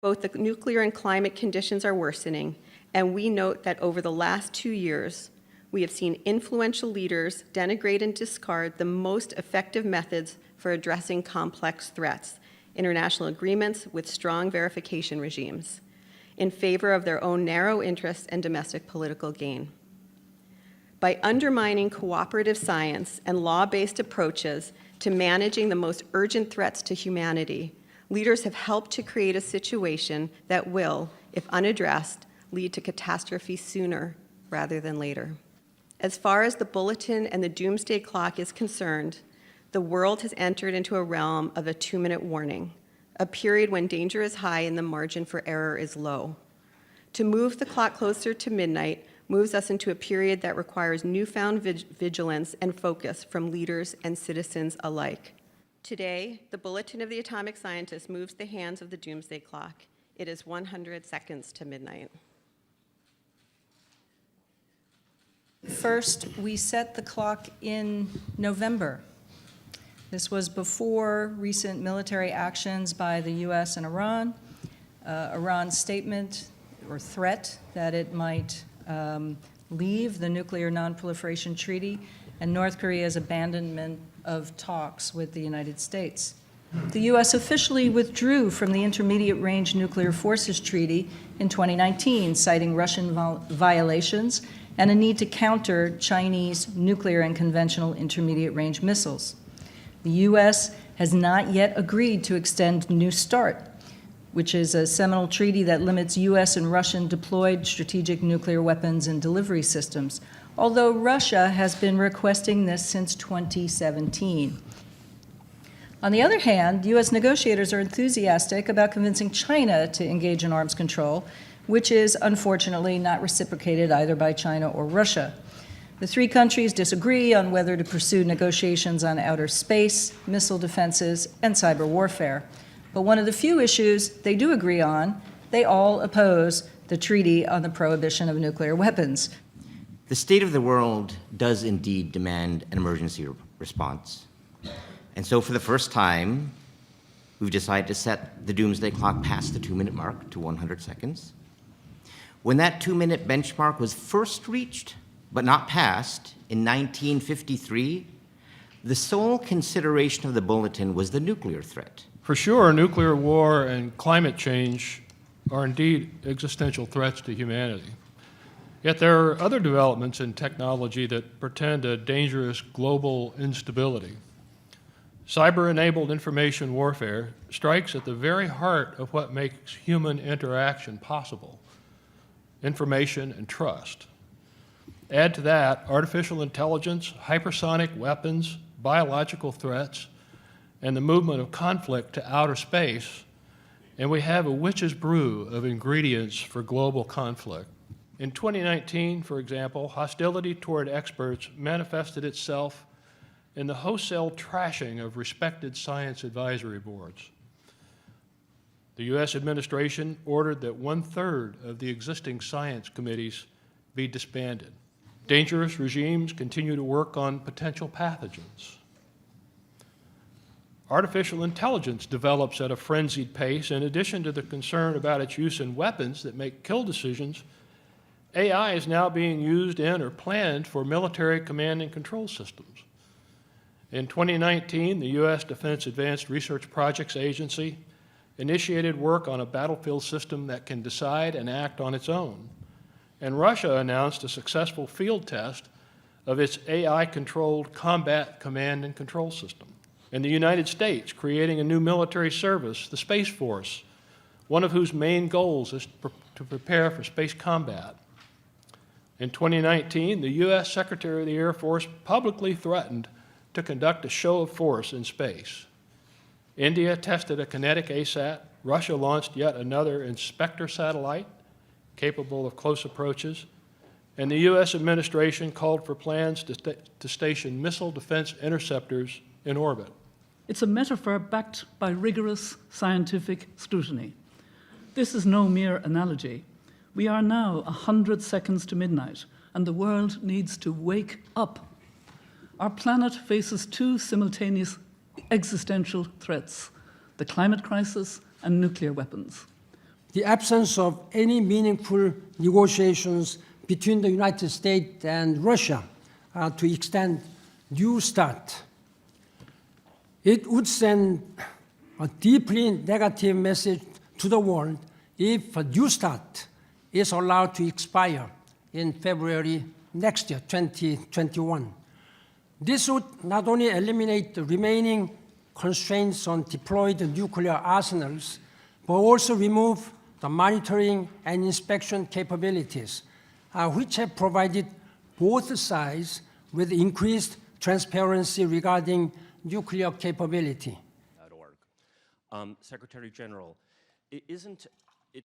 Both the nuclear and climate conditions are worsening, and we note that over the last 2 years, we have seen influential leaders denigrate and discard the most effective methods for addressing complex threats, international agreements with strong verification regimes, in favor of their own narrow interests and domestic political gain. By undermining cooperative science and law-based approaches to managing the most urgent threats to humanity, leaders have helped to create a situation that will, if unaddressed, lead to catastrophe sooner rather than later. As far as the bulletin and the doomsday clock is concerned, the world has entered into a realm of a 2-minute warning, a period when danger is high and the margin for error is low. To move the clock closer to midnight moves us into a period that requires newfound vigilance and focus from leaders and citizens alike. Today, the Bulletin of the Atomic Scientist moves the hands of the doomsday clock. It is 100 seconds to midnight. First, we set the clock in November. This was before recent military actions by the U.S. and Iran, Iran's statement or threat that it might leave the Nuclear Non-Proliferation Treaty, and North Korea's abandonment of talks with the United States. The U.S. officially withdrew from the Intermediate Range Nuclear Forces Treaty in 2019, citing Russian violations and a need to counter Chinese nuclear and conventional intermediate-range missiles. The U.S. has not yet agreed to extend New START, which is a seminal treaty that limits U.S. and Russian deployed strategic nuclear weapons and delivery systems, although Russia has been requesting this since 2017. On the other hand, U.S. negotiators are enthusiastic about convincing China to engage in arms control, which is unfortunately not reciprocated either by China or Russia. The three countries disagree on whether to pursue negotiations on outer space, missile defenses, and cyber warfare. But one of the few issues they do agree on, they all oppose the Treaty on the Prohibition of Nuclear Weapons. The state of the world does indeed demand an emergency response. And so for the first time, we've decided to set the doomsday clock past the 2-minute mark to 100 seconds. When that 2-minute benchmark was first reached, but not passed, in 1953, the sole consideration of the bulletin was the nuclear threat. For sure, nuclear war and climate change are indeed existential threats to humanity. Yet there are other developments in technology that portend a dangerous global instability. Cyber-enabled information warfare strikes at the very heart of what makes human interaction possible: information and trust. Add to that artificial intelligence, hypersonic weapons, biological threats, and the movement of conflict to outer space, and we have a witch's brew of ingredients for global conflict. In 2019, for example, hostility toward experts manifested itself in the wholesale trashing of respected science advisory boards. The U.S. administration ordered that 1/3 of the existing science committees be disbanded. Dangerous regimes continue to work on potential pathogens. Artificial intelligence develops at a frenzied pace. In addition to the concern about its use in weapons that make kill decisions, AI is now being used in or planned for military command and control systems. In 2019, the U.S. Defense Advanced Research Projects Agency initiated work on a battlefield system that can decide and act on its own. And Russia announced a successful field test of its AI-controlled combat command and control system. And the United States creating a new military service, the Space Force, one of whose main goals is to prepare for space combat. In 2019, the U.S. Secretary of the Air Force publicly threatened to conduct a show of force in space. India tested a kinetic ASAT. Russia launched yet another Inspector satellite capable of close approaches. And the U.S. administration called for plans to station missile defense interceptors in orbit. It's a metaphor backed by rigorous scientific scrutiny. This is no mere analogy. We are now 100 seconds to midnight, and the world needs to wake up. Our planet faces two simultaneous existential threats: the climate crisis and nuclear weapons. the absence of any meaningful negotiations between the United States and Russia to extend New START. It would send a deeply negative message to the world if a New START is allowed to expire in February next year, 2021. This would not only eliminate the remaining constraints on deployed nuclear arsenals, but also remove the monitoring and inspection capabilities, which have provided both sides with increased transparency regarding nuclear capability. Secretary General, isn't